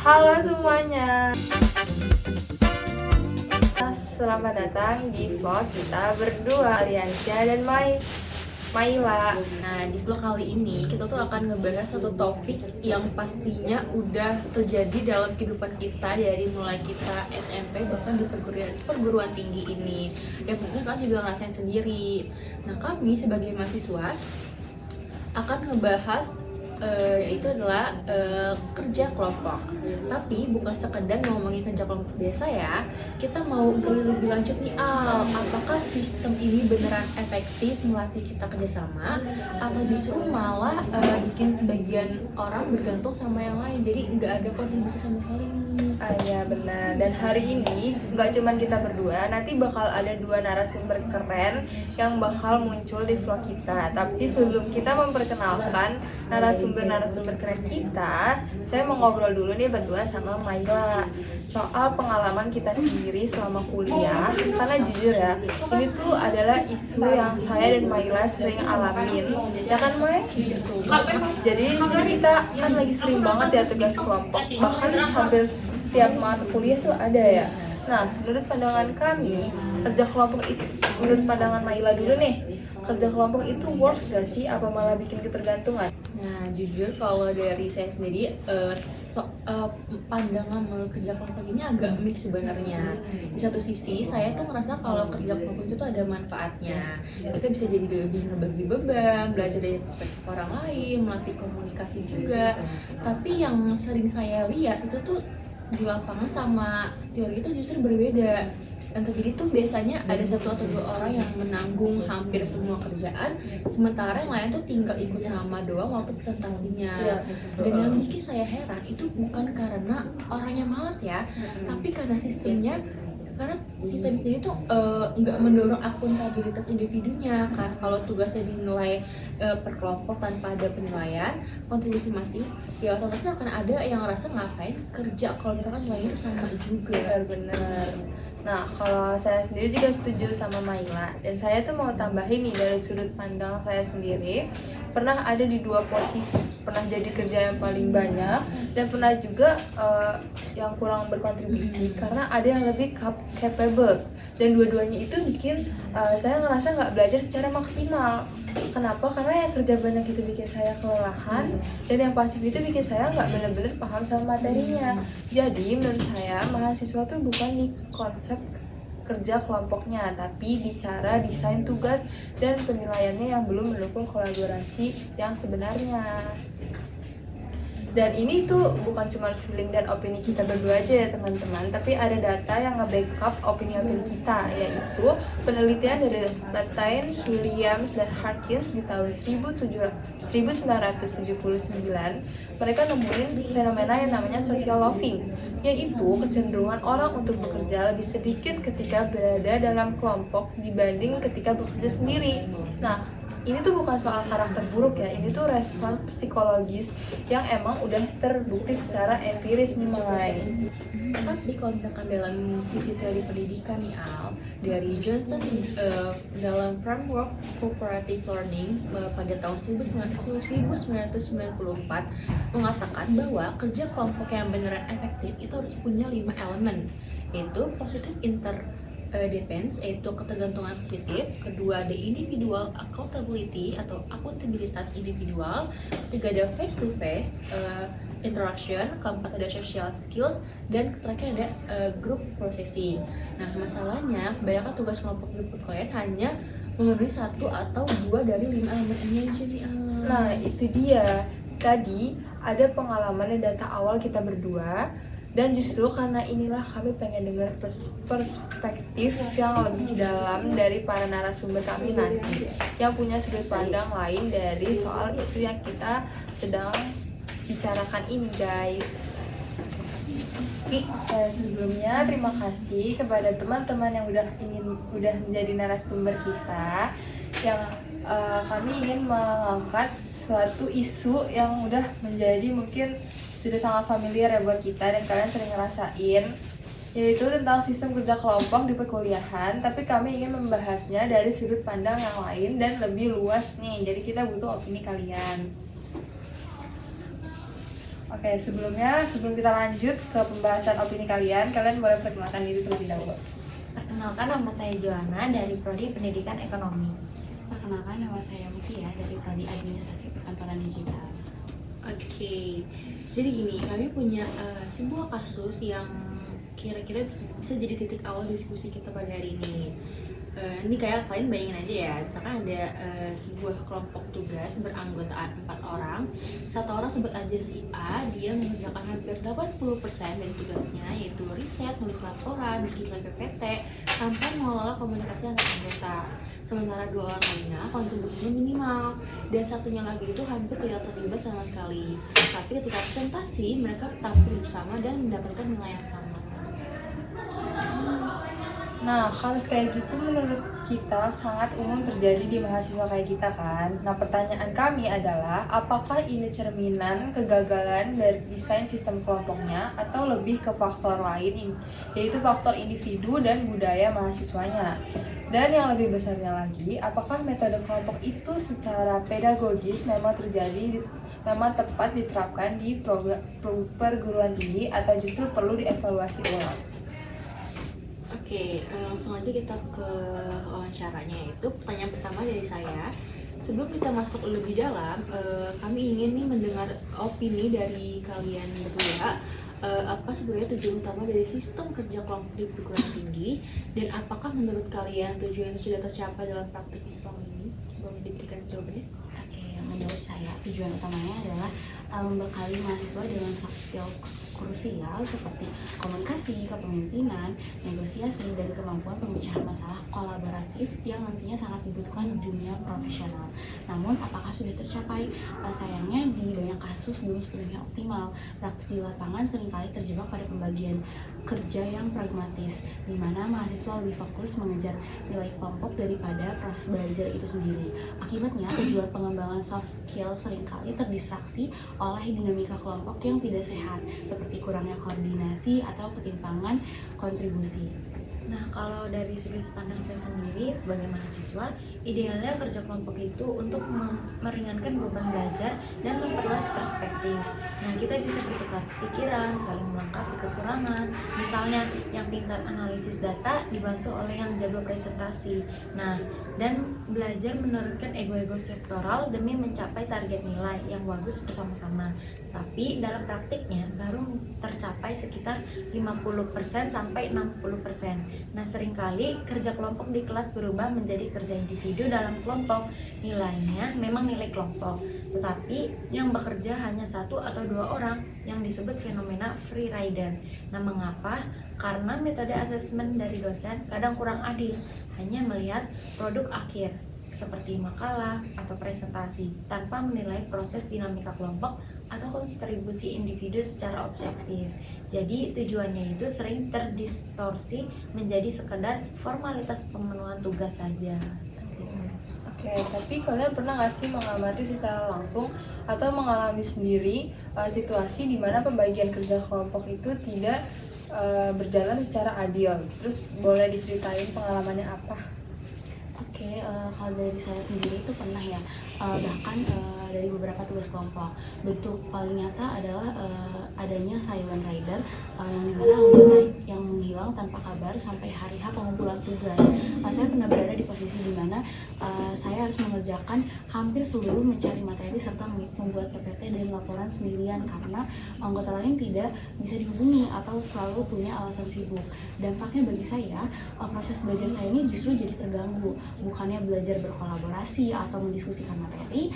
Halo semuanya, selamat datang di vlog kita berdua, Aliansia dan Maila. Nah, di vlog kali ini kita tuh akan ngebahas satu topik yang pastinya udah terjadi dalam kehidupan kita dari mulai kita SMP bahkan di perguruan tinggi ini. Yang pastinya kalian juga ngerasain sendiri. Nah, kami sebagai mahasiswa akan ngebahas yaitu adalah kerja kelompok. Tapi bukan sekedar ngomongin kerja kelompok biasa ya. Kita mau gali lebih lanjut nih, apakah sistem ini beneran efektif melatih kita kerjasama atau justru malah bikin sebagian orang bergantung sama yang lain, jadi nggak ada kontribusi sama sekali nih. Ya benar, dan hari ini nggak cuman kita berdua, nanti bakal ada dua narasumber keren yang bakal muncul di vlog kita. Tapi sebelum kita memperkenalkan narasumber keren kita, saya mau ngobrol dulu nih berdua sama Maila soal pengalaman kita sendiri selama kuliah. Karena jujur ya, ini tuh adalah isu yang saya dan Maila sering alamin, ya kan Mai? Jadi di sini kita kan lagi sering banget ya tugas kelompok, bahkan hampir setiap mata kuliah tuh ada ya. Nah, menurut pandangan kami, kerja kelompok itu, menurut pandangan Maila dulu nih, kerja kelompok itu works gak sih? Apa malah bikin ketergantungan? Nah, jujur kalau dari saya sendiri, pandangan menurut kerja kelompok ini agak mix sebenarnya. Di satu sisi, saya tuh ngerasa kalau kerja kelompok itu tuh ada manfaatnya. Kita bisa jadi lebih ngebagi beban, belajar dari perspektif orang lain, melatih komunikasi juga. Tapi yang sering saya lihat itu tuh di lapangan sama teori itu justru berbeda. Yang terjadi tuh biasanya ada satu atau dua orang yang menanggung hampir semua kerjaan, sementara yang lain tuh tinggal ikut nama doang waktu presentasinya. Dan yang bikin saya heran itu bukan karena orangnya malas ya, tapi karena sistemnya. Karena sistem sendiri tuh nggak mendorong akuntabilitas individunya kan. Kalau tugasnya dinilai per kelompok tanpa ada penilaian kontribusi masing, ya otomatis akan ada yang ngerasa ngapain kerja kalau misalkan nilainya itu sama juga. Benar-benar. Nah, kalau saya sendiri juga setuju sama Maila, dan saya tuh mau tambahin nih dari sudut pandang saya sendiri, pernah ada di dua posisi, pernah jadi kerja yang paling banyak dan pernah juga yang kurang berkontribusi karena ada yang lebih capable, dan dua-duanya itu bikin saya ngerasa nggak belajar secara maksimal. Kenapa? Karena yang kerja banyak itu bikin saya kelelahan, dan yang pasif itu bikin saya nggak benar-benar paham sama materinya. Jadi menurut saya mahasiswa tuh bukan di konsep kerja kelompoknya, tapi di cara desain tugas dan penilaiannya yang belum mendukung kolaborasi yang sebenarnya. Dan ini tuh bukan cuma feeling dan opini kita berdua aja ya teman-teman, tapi ada data yang nge-backup opini-opini kita, yaitu penelitian dari Latain, Williams, dan Harkins di tahun 1979. Mereka nemuin fenomena yang namanya social loving, yaitu kecenderungan orang untuk bekerja lebih sedikit ketika berada dalam kelompok dibanding ketika bekerja sendiri. Nah, ini tuh bukan soal karakter buruk ya, ini tuh respon psikologis yang emang udah terbukti secara empiris nih Mai. Tapi kalau misalkan dalam sisi teori pendidikan nih Al, dari Johnson dalam framework cooperative learning pada tahun 1994 mengatakan bahwa kerja kelompok yang beneran efektif itu harus punya 5 elemen, yaitu positive depends, yaitu ketergantungan positif. Kedua, ada individual accountability atau akuntabilitas individual. Ketiga, ada face to face interaction. Keempat, ada social skills. Dan terakhir ada group processing. Nah, masalahnya kebanyakan tugas kelompok di kalian hanya memenuhi satu atau dua dari 5 elemen ini aja nih. Nah, itu dia. Tadi ada pengalaman dan data awal kita berdua, dan justru karena inilah kami pengen dengar perspektif yang lebih dalam dari para narasumber kami nanti yang punya sudut pandang lain dari soal isu yang kita sedang bicarakan ini guys. Oke, sebelumnya terima kasih kepada teman-teman yang udah menjadi narasumber kita, yang kami ingin mengangkat suatu isu yang udah menjadi mungkin sudah sangat familiar ya buat kita dan kalian sering ngerasain, yaitu tentang sistem kerja kelompok di perkuliahan. Tapi kami ingin membahasnya dari sudut pandang yang lain dan lebih luas nih, jadi kita butuh opini kalian. Oke, sebelum kita lanjut ke pembahasan opini kalian boleh perkenalkan diri terlebih dahulu. Perkenalkan, nama saya Joanna dari Prodi Pendidikan Ekonomi. Perkenalkan, nama saya Mutia dari Prodi Administrasi Perkantoran Digital. Oke, jadi gini, kami punya sebuah kasus yang kira-kira bisa jadi titik awal diskusi kita pada hari ini. Ini kayak kalian bayangin aja ya, misalkan ada sebuah kelompok tugas beranggotaan 4 orang. Satu orang sebut aja si A, dia mengerjakan hampir 80% dari tugasnya, yaitu riset, nulis laporan, bikin slide PPT, sampai mengelola komunikasi antar anggota. Sementara 2 orang lainnya kontribusinya minimal, dan satunya lagi itu hampir tidak terlibat sama sekali. Tapi ketika presentasi, mereka tampil bersama dan mendapatkan nilai yang sama. Nah, kasus kayak gitu menurut kita sangat umum terjadi di mahasiswa kayak kita kan. Nah, pertanyaan kami adalah, apakah ini cerminan kegagalan dari desain sistem kelompoknya atau lebih ke faktor lain, yaitu faktor individu dan budaya mahasiswanya? Dan yang lebih besarnya lagi, apakah metode kelompok itu secara pedagogis memang tepat diterapkan di perguruan tinggi atau justru perlu dievaluasi ulang? Oke, langsung aja kita ke wawancaranya. Itu pertanyaan pertama dari saya. Sebelum kita masuk lebih dalam, kami ingin nih mendengar opini dari kalian berdua. Apa sebenarnya tujuan utama dari sistem kerja kelompok di perguruan tinggi, dan apakah menurut kalian tujuan itu sudah tercapai dalam praktiknya selama ini? Boleh diberikan jawabannya? Oke, menurut saya tujuan utamanya adalah membekali mahasiswa dengan soft skill krusial seperti komunikasi, kepemimpinan, negosiasi, dan kemampuan pemecahan masalah kolaboratif yang nantinya sangat dibutuhkan di dunia profesional. Namun, apakah sudah tercapai? Sayangnya di banyak kasus belum sepenuhnya optimal. Praktik di lapangan seringkali terjebak pada pembagian kerja yang pragmatis, di mana mahasiswa lebih fokus mengejar nilai kelompok daripada proses belajar itu sendiri. Akibatnya, tujuan pengembangan soft skill seringkali terdistraksi oleh dinamika kelompok yang tidak sehat, seperti kurangnya koordinasi atau ketimpangan kontribusi. Nah, kalau dari sudut pandang saya sendiri sebagai mahasiswa, idealnya kerja kelompok itu untuk meringankan beban belajar dan memperluas perspektif. Nah, kita bisa bertukar pikiran, saling melengkapi kekurangan. Misalnya, yang pintar analisis data dibantu oleh yang jago presentasi. Nah, dan belajar menurunkan ego-ego sektoral demi mencapai target nilai yang bagus bersama-sama. Tapi dalam praktiknya baru tercapai sekitar 50% sampai 60%. Nah, seringkali kerja kelompok di kelas berubah menjadi kerja individu dalam kelompok. Nilainya memang nilai kelompok, tetapi yang bekerja hanya 1 atau 2 orang, yang disebut fenomena free rider. Nah, mengapa? Karena metode asesmen dari dosen kadang kurang adil, hanya melihat produk akhir seperti makalah atau presentasi tanpa menilai proses dinamika kelompok atau kontribusi individu secara objektif. Jadi tujuannya itu sering terdistorsi menjadi sekedar formalitas pemenuhan tugas saja. Oke, tapi kalian pernah nggak sih mengamati secara langsung atau mengalami sendiri situasi di mana pembagian kerja kelompok itu tidak berjalan secara adil? Terus boleh diceritain pengalamannya apa? Oke, kalau dari saya sendiri itu pernah ya, bahkan dari beberapa tugas kelompok. Bentuk paling nyata adalah adanya silent rider, yang dimana anggota yang menghilang tanpa kabar sampai hari H pengumpulan tugas. Saya pernah berada di posisi dimana saya harus mengerjakan hampir seluruh mencari materi serta membuat PPT dan laporan sendirian karena anggota lain tidak bisa dihubungi atau selalu punya alasan sibuk. Dampaknya bagi saya, proses belajar saya ini justru jadi terganggu. Bukannya belajar berkolaborasi atau mendiskusikan materi,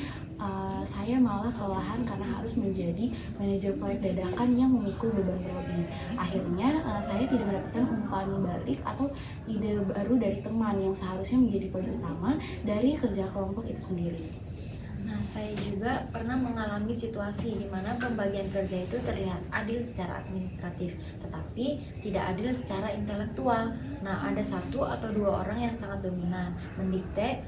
saya malah kelelahan karena harus menjadi manajer proyek dadakan yang memikul beban berlebih. Akhirnya saya tidak mendapatkan umpan balik atau ide baru dari teman yang seharusnya menjadi poin utama dari kerja kelompok itu sendiri. Nah, saya juga pernah mengalami situasi di mana pembagian kerja itu terlihat adil secara administratif, tetapi tidak adil secara intelektual. Nah, ada 1 atau 2 orang yang sangat dominan, mendikte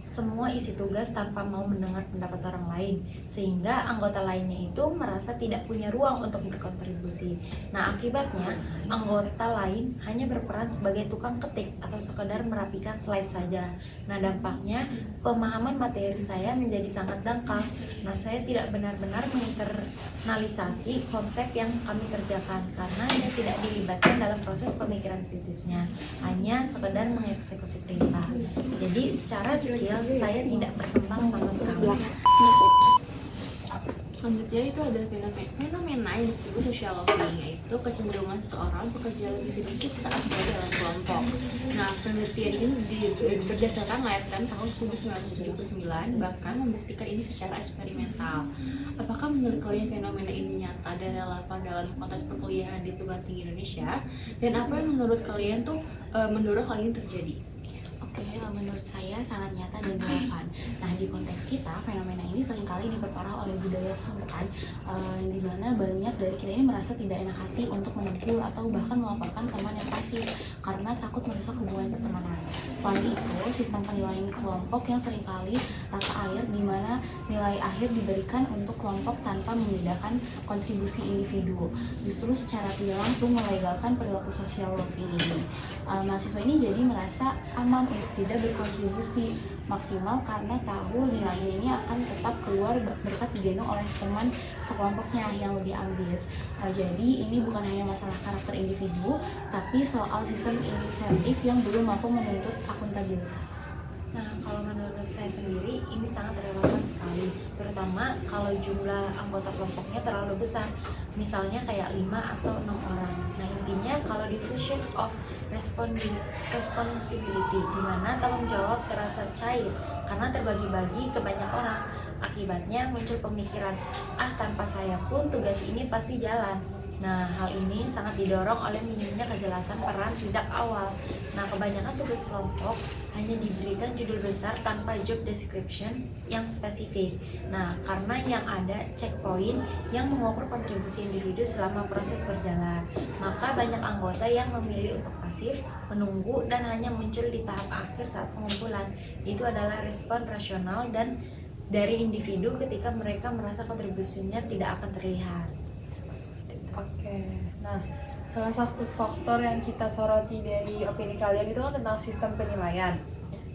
semua isi tugas tanpa mau mendengar pendapat orang lain, sehingga anggota lainnya itu merasa tidak punya ruang untuk berkontribusi. Nah, akibatnya anggota lain hanya berperan sebagai tukang ketik atau sekedar merapikan slide saja. Nah, dampaknya pemahaman materi saya menjadi sangat dangkal. Nah, saya tidak benar-benar menginternalisasi konsep yang kami kerjakan karena saya tidak dilibatkan dalam proses pemikiran kritisnya, hanya sekedar mengeksekusi perintah. Jadi secara skill saya tidak berkembang sama sekali. Selanjutnya itu ada fenomena yang disebut social lobbying, yaitu kecenderungan seseorang bekerja lebih sedikit saat berada dalam kelompok. Nah, penelitian ini berdasarkan LabTem tahun 1979, bahkan membuktikan ini secara eksperimental. Apakah menurut kalian fenomena ini nyata dan relevan dalam konteks perkuliahan di perguruan tinggi Indonesia? Dan apa yang menurut kalian tuh mendorong hal ini terjadi? Oke, menurut saya sangat nyata dan relevan. Nah, di konteks kita, fenomena ini seringkali diperparah oleh budaya sungkan, di mana banyak dari kita ini merasa tidak enak hati untuk menegur atau bahkan melaporkan teman yang pasif karena takut merusak hubungan pertemanan. Selain itu, sistem penilaian kelompok yang seringkali rata air, di mana nilai akhir diberikan untuk kelompok tanpa membedakan kontribusi individu, justru secara tidak langsung melegalkan perilaku sosial lobbying ini. Mahasiswa ini jadi merasa aman untuk tidak berkontribusi maksimal karena tahu nilainya ini akan tetap keluar berkat digendong oleh teman sekelompoknya yang lebih ambis. Jadi ini bukan hanya masalah karakter individu, tapi soal sistem insentif yang belum mampu menuntut akuntabilitas. Nah, kalau menurut saya sendiri ini sangat relevan sekali, terutama kalau jumlah anggota kelompoknya terlalu besar, misalnya kayak 5 atau 6 orang. Nah, intinya kalau diffusion of responsibility, di mana tanggung jawab terasa cair karena terbagi-bagi ke banyak orang. Akibatnya muncul pemikiran, tanpa saya pun tugas ini pasti jalan. Nah, hal ini sangat didorong oleh minimnya kejelasan peran sejak awal. Nah, kebanyakan tugas kelompok hanya diberikan judul besar tanpa job description yang spesifik. Nah, karena yang ada checkpoint yang mengukur kontribusi individu selama proses berjalan, maka banyak anggota yang memilih untuk pasif, menunggu, dan hanya muncul di tahap akhir saat pengumpulan. Itu adalah respon rasional dan dari individu ketika mereka merasa kontribusinya tidak akan terlihat. Oke, nah salah satu faktor yang kita soroti dari opini kalian itu kan tentang sistem penilaian.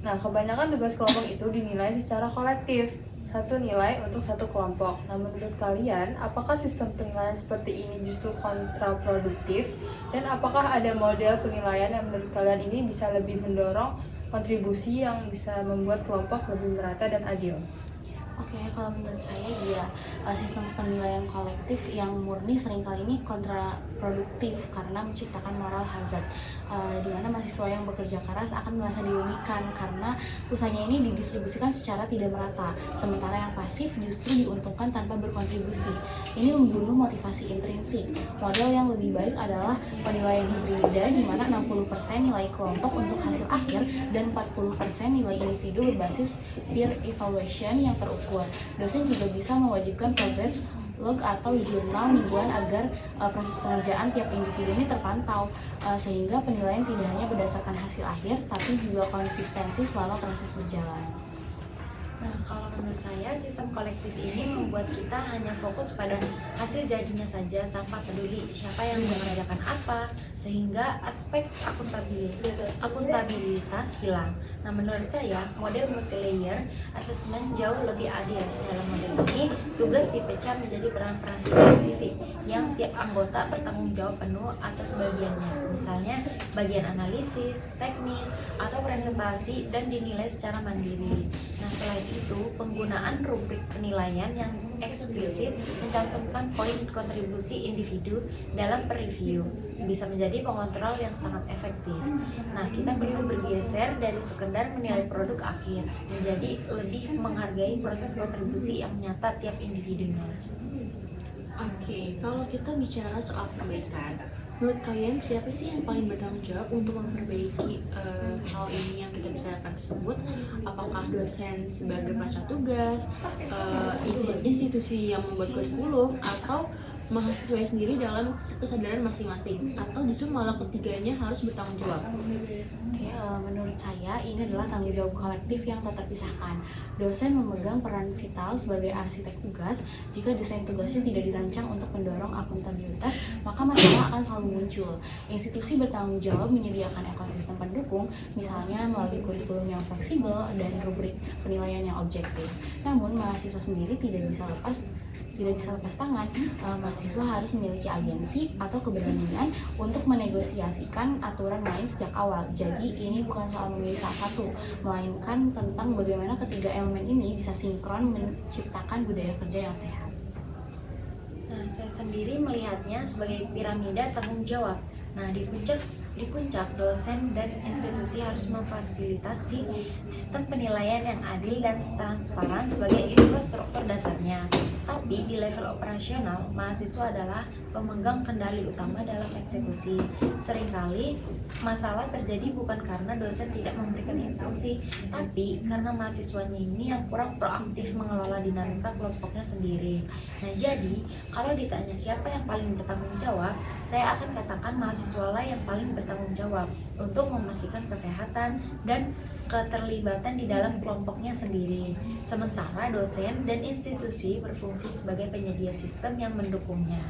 Nah, kebanyakan tugas kelompok itu dinilai secara kolektif, satu nilai untuk satu kelompok. Nah, menurut kalian, apakah sistem penilaian seperti ini justru kontraproduktif? Dan apakah ada model penilaian yang menurut kalian ini bisa lebih mendorong kontribusi yang bisa membuat kelompok lebih merata dan adil? Oke, kalau menurut saya sistem penilaian kolektif yang murni seringkali ini kontraproduktif karena menciptakan moral hazard, di mana mahasiswa yang bekerja keras akan merasa dirugikan karena usahanya ini didistribusikan secara tidak merata, sementara yang pasif justru diuntungkan tanpa berkontribusi. Ini membunuh motivasi intrinsik. Model yang lebih baik adalah penilaian hibrida, di mana 60% nilai kelompok untuk hasil akhir dan 40% nilai individu berbasis peer evaluation yang terukur. Dosen juga bisa mewajibkan progress log atau jurnal mingguan agar proses pengerjaan tiap individu ini terpantau, sehingga penilaian tidak hanya berdasarkan hasil akhir tapi juga konsistensi selama proses berjalan. Nah, kalau menurut saya sistem kolektif ini membuat kita hanya fokus pada hasil jadinya saja tanpa peduli siapa yang mengerjakan apa, sehingga aspek akuntabilitas hilang. Nah, menurut saya model multi-layer assessment jauh lebih adil. Dalam model ini, tugas dipecah menjadi peran-peran spesifik yang setiap anggota bertanggung jawab penuh atau sebagiannya. Misalnya bagian analisis, teknis, atau presentasi dan dinilai secara mandiri. Nah, selain itu, penggunaan rubrik penilaian yang eksplisit mencantumkan poin kontribusi individu dalam per-review bisa menjadi pengontrol yang sangat efektif. Nah, kita perlu bergeser dari sekedar menilai produk akhir menjadi lebih menghargai proses kontribusi yang nyata tiap individunya. Oke, kalau kita bicara soal perbaikan, menurut kalian siapa sih yang paling bertanggung jawab untuk memperbaiki hal ini yang kita bicarakan tersebut? Apakah dosen sebagai pelaksana tugas, institusi yang membuat kurikulum, atau mahasiswa sendiri dalam kesadaran masing-masing, atau justru malah ketiganya harus bertanggung jawab? Oke, menurut saya ini adalah tanggung jawab kolektif yang tak terpisahkan. Dosen memegang peran vital sebagai arsitek tugas. Jika desain tugasnya tidak dirancang untuk mendorong akuntabilitas, maka masalah akan selalu muncul. Institusi bertanggung jawab menyediakan ekosistem pendukung, misalnya melalui kurikulum yang fleksibel dan rubrik penilaian yang objektif. Namun, mahasiswa sendiri tidak bisa lepas tangan. Mahasiswa harus memiliki agensi atau keberanian untuk menegosiasikan aturan main sejak awal. Jadi ini bukan soal memilih salah satu, melainkan tentang bagaimana ketiga elemen ini bisa sinkron menciptakan budaya kerja yang sehat. Nah, saya sendiri melihatnya sebagai piramida tanggung jawab. Nah, di puncak dosen dan institusi harus memfasilitasi sistem penilaian yang adil dan transparan sebagai infrastruktur dasarnya. Tapi di level operasional, mahasiswa adalah pemegang kendali utama dalam eksekusi. Seringkali masalah terjadi bukan karena dosen tidak memberikan instruksi, tapi karena mahasiswanya ini yang kurang proaktif mengelola dinamika kelompoknya sendiri. Nah, jadi kalau ditanya siapa yang paling bertanggung jawab, saya akan katakan mahasiswa lah yang paling bertanggung jawab untuk memastikan kesehatan dan keterlibatan di dalam kelompoknya sendiri. Sementara dosen dan institusi berfungsi sebagai penyedia sistem yang mendukungnya.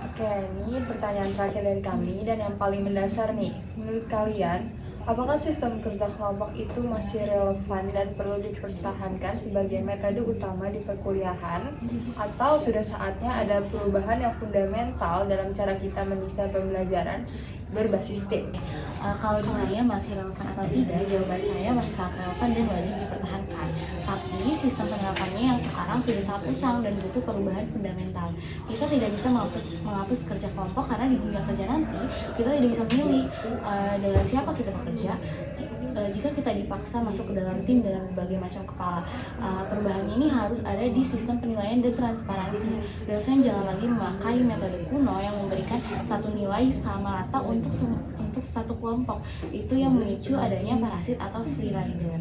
Oke, ini pertanyaan terakhir dari kami dan yang paling mendasar nih. Menurut kalian, apakah sistem kerja kelompok itu masih relevan dan perlu dipertahankan sebagai metode utama di perkuliahan, atau sudah saatnya ada perubahan yang fundamental dalam cara kita mendesain pembelajaran berbasis tim? Kalau ditanya masih relevan atau tidak, jawaban saya masih sangat relevan dan wajib dipertahankan. Tapi sistem penerapannya yang sekarang sudah sangat usang dan butuh perubahan fundamental. Kita tidak bisa menghapus kerja kelompok karena di dunia kerja nanti kita tidak bisa memilih dengan siapa kita bekerja. Jika kita dipaksa masuk ke dalam tim dengan berbagai macam kepala, perubahan ini harus ada di sistem penilaian dan transparansi. Dosen jangan lagi memakai metode kuno yang memberikan satu nilai sama rata untuk satu kelompok. Itu yang memicu adanya parasit atau free rider.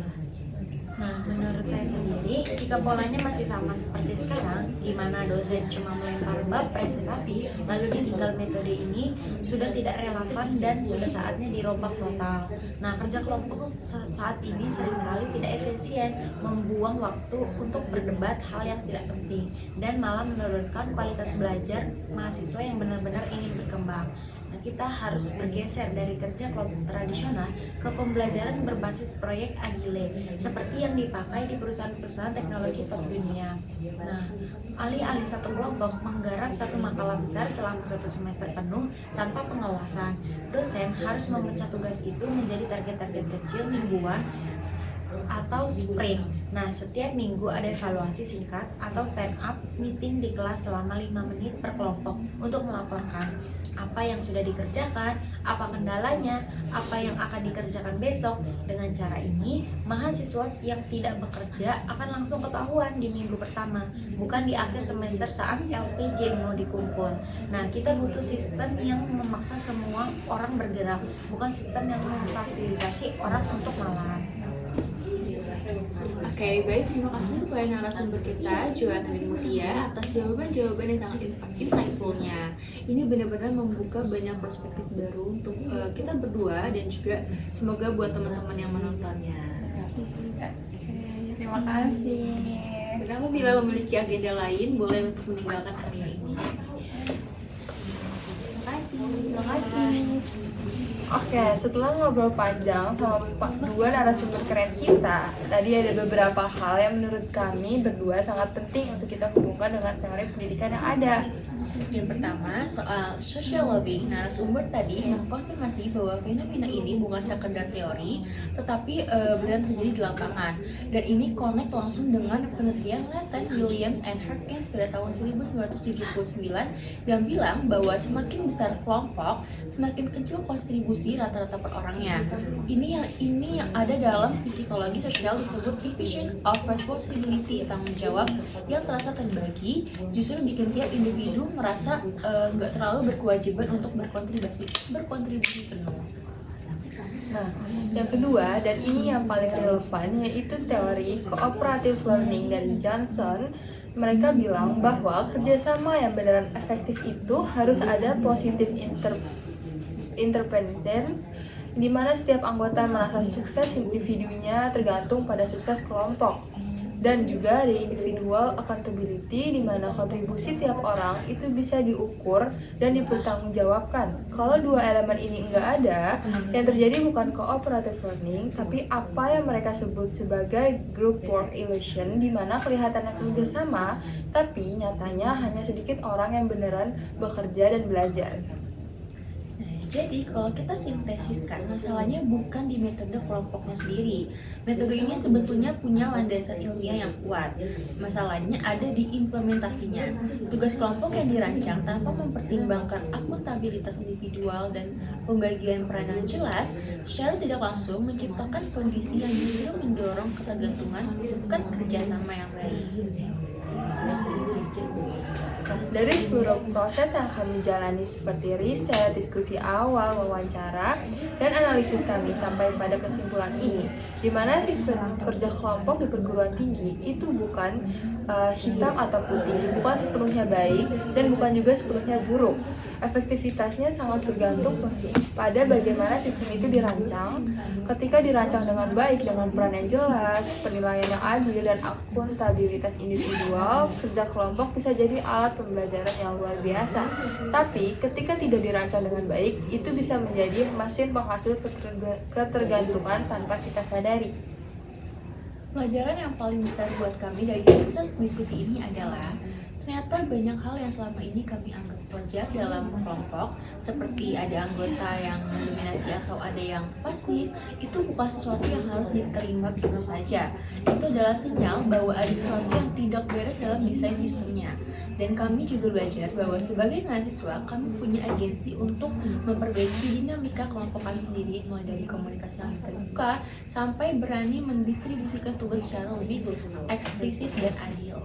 Nah, menurut saya sendiri, jika polanya masih sama seperti sekarang, di mana dosen cuma melempar bab presentasi, lalu ditinggal metode ini, sudah tidak relevan dan sudah saatnya dirombak total. Nah, kerja kelompok saat ini seringkali tidak efisien, membuang waktu untuk berdebat hal yang tidak penting, dan malah menurunkan kualitas belajar mahasiswa yang benar-benar ingin berkembang. Kita harus bergeser dari kerja kelompok tradisional ke pembelajaran berbasis proyek agile seperti yang dipakai di perusahaan-perusahaan teknologi top dunia. Nah, alih-alih satu kelompok menggarap satu makalah besar selama satu semester penuh tanpa pengawasan, dosen harus memecah tugas itu menjadi target-target kecil mingguan atau sprint. Nah, setiap minggu ada evaluasi singkat atau stand up meeting di kelas selama 5 menit per kelompok untuk melaporkan apa yang sudah dikerjakan, apa kendalanya, apa yang akan dikerjakan besok. Dengan cara ini, mahasiswa yang tidak bekerja akan langsung ketahuan di minggu pertama, bukan di akhir semester saat LPJ mau dikumpul. Nah, kita butuh sistem yang memaksa semua orang bergerak, bukan sistem yang memfasilitasi orang untuk malas. Oke, baik, terima kasih kepada narasumber kita, Joanna dan Mutia, atas jawaban-jawaban yang sangat insightful-nya. Ini benar-benar membuka banyak perspektif baru untuk kita berdua dan juga semoga buat teman-teman yang menontonnya. Terima kasih. Dan apabila memiliki agenda lain, boleh untuk meninggalkan area ini. Terima kasih. Terima kasih. Oke, setelah ngobrol panjang sama dua narasumber keren kita, tadi ada beberapa hal yang menurut kami berdua sangat penting untuk kita hubungkan dengan teori pendidikan yang ada. Yang pertama, soal social lobbying. Narasumber tadi mengkonfirmasi bahwa fenomena ini bukan sekedar teori, tetapi benar terjadi di lapangan. Dan ini connect langsung dengan penelitian Nathan, William, and Harkins pada tahun 1979 yang bilang bahwa semakin besar kelompok, semakin kecil kontribusi rata-rata per orangnya. Ini yang ada dalam psikologi sosial disebut division of responsibility, tanggung jawab yang terasa terbagi justru bikin tiap individu merasa nggak terlalu berkewajiban untuk berkontribusi penuh. Nah, yang kedua dan ini yang paling relevan yaitu teori cooperative learning dari Johnson mereka bilang bahwa kerjasama yang beneran efektif itu harus ada positive interdependence, di mana setiap anggota merasa sukses individunya tergantung pada sukses kelompok. Dan juga ada individual accountability, di mana kontribusi tiap orang itu bisa diukur dan dipertanggungjawabkan. Kalau dua elemen ini enggak ada, yang terjadi bukan cooperative learning, tapi apa yang mereka sebut sebagai group work illusion, di mana kelihatannya kerjasama, tapi nyatanya hanya sedikit orang yang beneran bekerja dan belajar. Jadi kalau kita sintesiskan, masalahnya bukan di metode kelompoknya sendiri. Metode ini sebetulnya punya landasan ilmiah yang kuat. Masalahnya ada di implementasinya. Tugas kelompok yang dirancang tanpa mempertimbangkan akuntabilitas individual dan pembagian peran yang jelas, secara tidak langsung menciptakan kondisi yang justru mendorong ketergantungan, bukan kerjasama yang baik. Dari seluruh proses yang kami jalani seperti riset, diskusi awal, wawancara, dan analisis kami sampai pada kesimpulan ini, di mana sistem kerja kelompok di perguruan tinggi itu bukan hitam atau putih, bukan sepenuhnya baik dan bukan juga sepenuhnya buruk. Efektivitasnya sangat bergantung pada bagaimana sistem itu dirancang. Ketika dirancang dengan baik, dengan peran yang jelas, penilaian yang adil, dan akuntabilitas individual, kerja kelompok bisa jadi alat pembelajaran yang luar biasa. Tapi ketika tidak dirancang dengan baik, itu bisa menjadi mesin penghasil ketergantungan tanpa kita sadari. Pelajaran yang paling besar buat kami dari proses diskusi ini adalah ternyata banyak hal yang selama ini kami anggap wajar dalam kelompok, seperti ada anggota yang mendominasi atau ada yang pasif, itu bukan sesuatu yang harus diterima begitu saja. Itu adalah sinyal bahwa ada sesuatu yang tidak beres dalam desain sistemnya. Dan kami juga belajar bahwa sebagai mahasiswa, kami punya agensi untuk memperbaiki dinamika kelompok kami sendiri, mulai dari komunikasi yang terbuka sampai berani mendistribusikan tugas secara lebih eksplisit dan adil.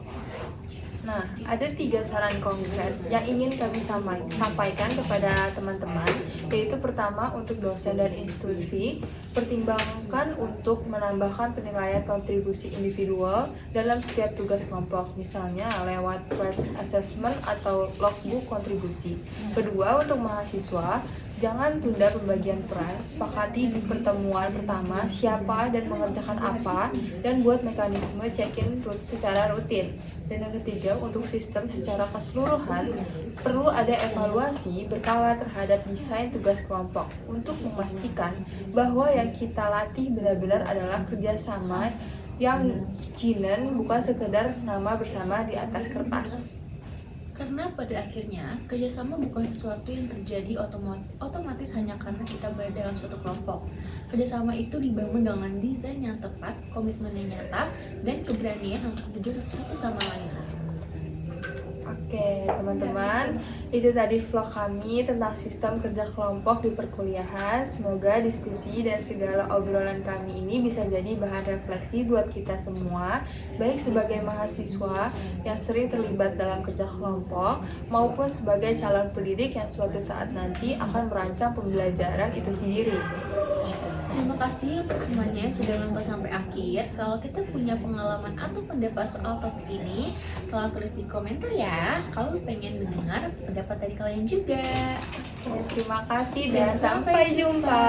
Nah, ada 3 saran konkret yang ingin kami sampaikan kepada teman-teman, yaitu pertama untuk dosen dan institusi, pertimbangkan untuk menambahkan penilaian kontribusi individual dalam setiap tugas kelompok, misalnya lewat work assessment atau logbook kontribusi. Kedua, untuk mahasiswa, jangan tunda pembagian peran, sepakati di pertemuan pertama siapa dan mengerjakan apa, dan buat mekanisme check-in secara rutin. Dan yang ketiga, untuk sistem secara keseluruhan, perlu ada evaluasi berkala terhadap desain tugas kelompok untuk memastikan bahwa yang kita latih benar-benar adalah kerjasama yang jinen, bukan sekedar nama bersama di atas kertas. Karena pada akhirnya, kerjasama bukan sesuatu yang terjadi otomatis hanya karena kita berada dalam suatu kelompok. Kerjasama itu dibangun dengan desain yang tepat, komitmen yang nyata, dan keberanian untuk hidup satu sama lain. Oke, teman-teman, itu tadi vlog kami tentang sistem kerja kelompok di perkuliahan. Semoga diskusi dan segala obrolan kami ini bisa jadi bahan refleksi buat kita semua, baik sebagai mahasiswa yang sering terlibat dalam kerja kelompok, maupun sebagai calon pendidik yang suatu saat nanti akan merancang pembelajaran itu sendiri. Terima kasih untuk semuanya yang sudah nonton sampai akhir. Kalau kita punya pengalaman atau pendapat soal topik ini, tolong tulis di komentar ya. Kalau pengen mendengar pendapat dari kalian juga. Terima kasih dan sampai jumpa.